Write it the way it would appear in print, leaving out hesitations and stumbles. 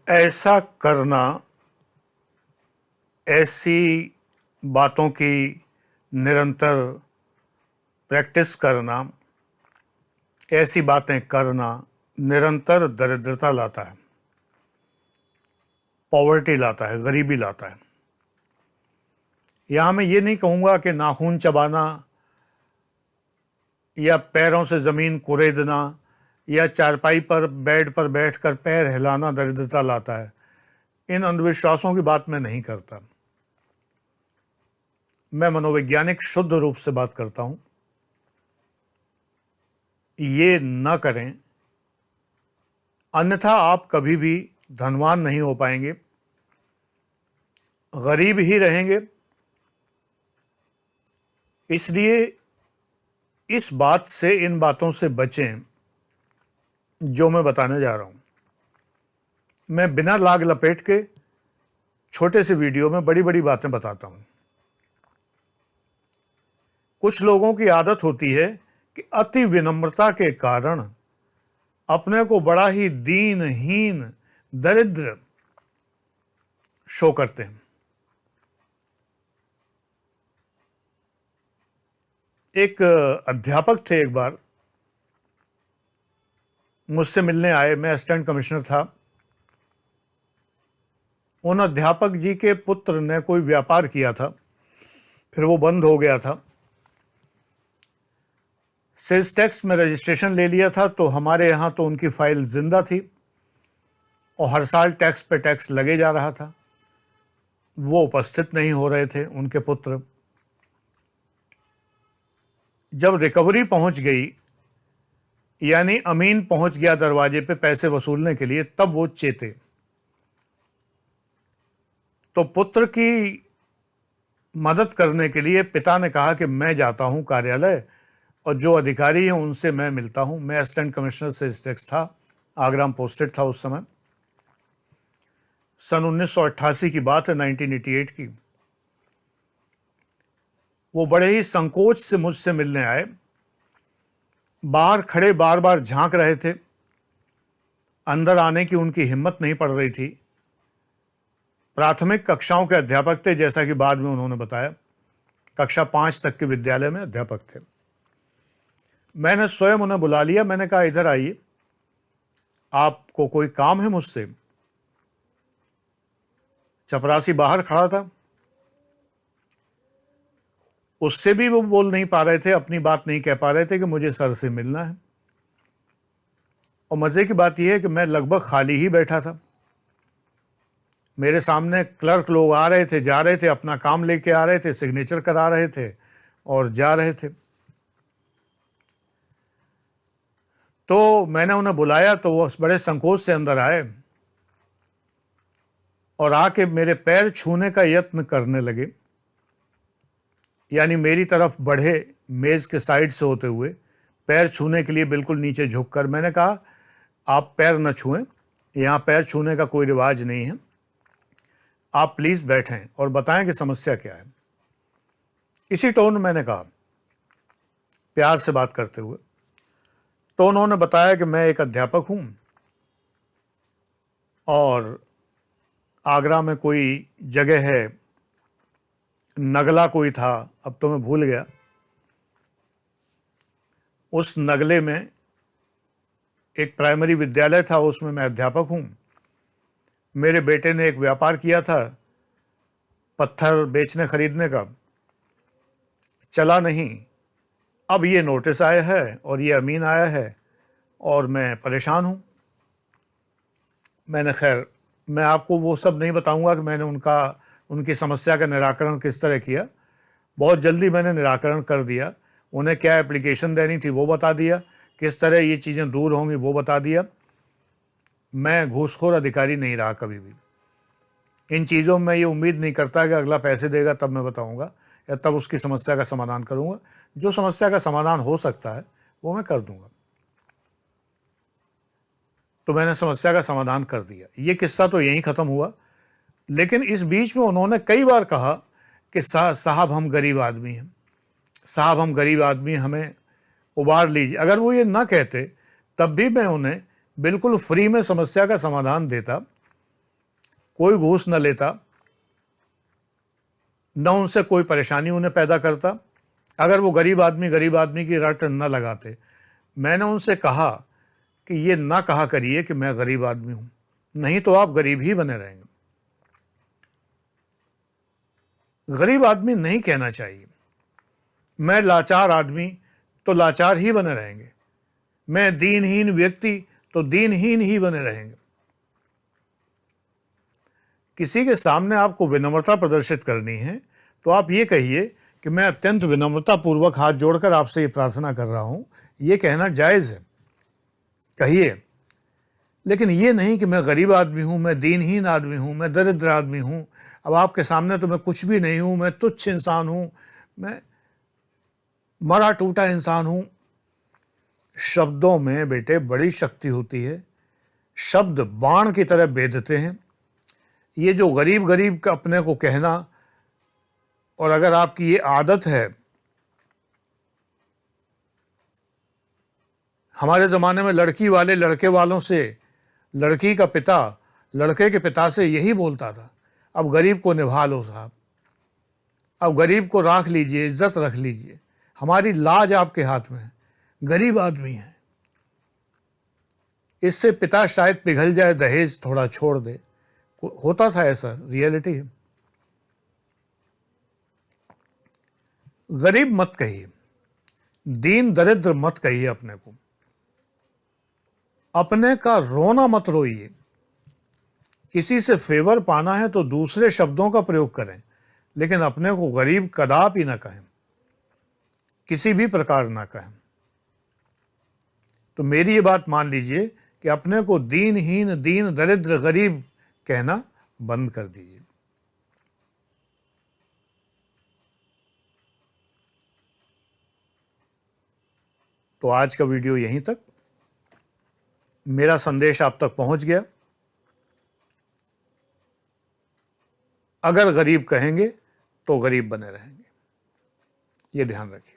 ऐसा करना, ऐसी बातों की निरंतर प्रैक्टिस करना, ऐसी बातें करना निरंतर दरिद्रता लाता है, पॉवर्टी लाता है, गरीबी लाता है। यहां मैं ये नहीं कहूंगा कि नाखून चबाना या पैरों से ज़मीन कुरेदना या चारपाई पर बेड पर बैठकर पैर हिलाना दरिद्रता लाता है। इन अंधविश्वासों की बात मैं नहीं करता। मैं मनोवैज्ञानिक शुद्ध रूप से बात करता हूं। ये न करें, अन्यथा आप कभी भी धनवान नहीं हो पाएंगे, गरीब ही रहेंगे। इसलिए इस बात से, इन बातों से बचें जो मैं बताने जा रहा हूं। मैं बिना लाग लपेट के छोटे से वीडियो में बड़ी बड़ी बातें बताता हूं। कुछ लोगों की आदत होती है कि अति विनम्रता के कारण अपने को बड़ा ही दीनहीन, दरिद्र शो करते हैं। एक अध्यापक थे, एक बार मुझसे मिलने आए। मैं असिस्टेंट कमिश्नर था। उन अध्यापक जी के पुत्र ने कोई व्यापार किया था, फिर वो बंद हो गया था। सेल्स टैक्स में रजिस्ट्रेशन ले लिया था, तो हमारे यहाँ तो उनकी फाइल जिंदा थी और हर साल टैक्स पे टैक्स लगे जा रहा था। वो उपस्थित नहीं हो रहे थे, उनके पुत्र। जब रिकवरी पहुंच गई, यानी अमीन पहुंच गया दरवाजे पे पैसे वसूलने के लिए, तब वो चेते। तो पुत्र की मदद करने के लिए पिता ने कहा कि मैं जाता हूं कार्यालय और जो अधिकारी हैं उनसे मैं मिलता हूं। मैं असिस्टेंट कमिश्नर सेल्स टैक्स था, आगरा में पोस्टेड था उस समय। सन 1988 की बात है, 1988 की। वो बड़े ही संकोच से मुझसे मिलने आए। बाहर खड़े बार बार झांक रहे थे, अंदर आने की उनकी हिम्मत नहीं पड़ रही थी। प्राथमिक कक्षाओं के अध्यापक थे, जैसा कि बाद में उन्होंने बताया। कक्षा 5 तक के विद्यालय में अध्यापक थे। मैंने स्वयं उन्हें बुला लिया। मैंने कहा, इधर आइए, आपको कोई काम है मुझसे? चपरासी बाहर खड़ा था, उससे भी वो बोल नहीं पा रहे थे, अपनी बात नहीं कह पा रहे थे कि मुझे सर से मिलना है। और मजे की बात यह है कि मैं लगभग खाली ही बैठा था। मेरे सामने क्लर्क लोग आ रहे थे, जा रहे थे, अपना काम लेके आ रहे थे, सिग्नेचर करा रहे थे और जा रहे थे। तो मैंने उन्हें बुलाया, तो वो बड़े संकोच से अंदर आए और आके मेरे पैर छूने का यत्न करने लगे। यानी मेरी तरफ बढ़े, मेज के साइड से होते हुए पैर छूने के लिए बिल्कुल नीचे झुककर। मैंने कहा, आप पैर न छुएं, यहाँ पैर छूने का कोई रिवाज नहीं है, आप प्लीज बैठें और बताएं कि समस्या क्या है। इसी टोन में मैंने कहा, प्यार से बात करते हुए। तो उन्होंने बताया कि मैं एक अध्यापक हूं और आगरा में कोई जगह है, नगला कोई था, अब तो मैं भूल गया। उस नगले में एक प्राइमरी विद्यालय था, उसमें मैं अध्यापक हूं। मेरे बेटे ने एक व्यापार किया था पत्थर बेचने खरीदने का, चला नहीं। अब ये नोटिस आया है और ये अमीन आया है और मैं परेशान हूं। खैर, मैं आपको वो सब नहीं बताऊंगा कि मैंने उनकी समस्या का निराकरण किस तरह किया। बहुत जल्दी मैंने निराकरण कर दिया। उन्हें क्या एप्लीकेशन देनी थी वो बता दिया, किस तरह ये चीज़ें दूर होंगी वो बता दिया। मैं घूसखोर अधिकारी नहीं रहा कभी भी। इन चीज़ों में ये उम्मीद नहीं करता कि अगला पैसे देगा तब मैं बताऊंगा या तब उसकी समस्या का समाधान करूंगा। जो समस्या का समाधान हो सकता है वो मैं कर दूंगा। तो मैंने समस्या का समाधान कर दिया। ये किस्सा तो यहीं ख़त्म हुआ। लेकिन इस बीच में उन्होंने कई बार कहा कि साहब हम गरीब आदमी हैं, साहब हम गरीब आदमी, हमें उबार लीजिए। अगर वो ये ना कहते तब भी मैं उन्हें बिल्कुल फ्री में समस्या का समाधान देता कोई घूस न लेता, न उनसे कोई परेशानी उन्हें पैदा करता, अगर वो गरीब आदमी की रट न लगाते। मैंने उनसे कहा कि ये ना कहा करिए कि मैं गरीब आदमी हूं, नहीं तो आप गरीब ही बने रहेंगे। गरीब आदमी नहीं कहना चाहिए। मैं लाचार आदमी तो लाचार ही बने रहेंगे, मैं दीनहीन व्यक्ति तो दीनहीन ही बने रहेंगे। किसी के सामने आपको विनम्रता प्रदर्शित करनी है तो आप ये कहिए कि मैं अत्यंत विनम्रता पूर्वक हाथ जोड़कर आपसे ये प्रार्थना कर रहा हूं। ये कहना जायज़ है, कहिए, लेकिन ये नहीं कि मैं गरीब आदमी हूं, मैं दीनहीन आदमी हूं, मैं दरिद्र आदमी हूं, अब आपके सामने तो मैं कुछ भी नहीं हूं, मैं तुच्छ इंसान हूं, मैं मरा टूटा इंसान हूं। शब्दों में बेटे बड़ी शक्ति होती है, शब्द बाण की तरह भेदते हैं। ये जो गरीब गरीब का अपने को कहना, और अगर आपकी ये आदत है, हमारे ज़माने में लड़की वाले लड़के वालों से, लड़की का पिता लड़के के पिता से यही बोलता था, अब गरीब को निभा लो साहब, अब गरीब को राख लीजिए, इज्जत रख लीजिए, हमारी लाज आपके हाथ में है, गरीब आदमी है। इससे पिता शायद पिघल जाए, दहेज थोड़ा छोड़ दे। होता था ऐसा, रियलिटी है। गरीब मत कहिए, दीन दरिद्र मत कहिए अपने को, अपने का रोना मत रोइए। किसी से फेवर पाना है तो दूसरे शब्दों का प्रयोग करें, लेकिन अपने को गरीब कदापि ना कहें, किसी भी प्रकार ना कहें। तो मेरी ये बात मान लीजिए कि अपने को दीनहीन, दीन दरिद्र, गरीब कहना बंद कर दीजिए। तो आज का वीडियो यहीं तक। मेरा संदेश आप तक पहुंच गया। अगर गरीब कहेंगे तो गरीब बने रहेंगे, ये ध्यान रखिए।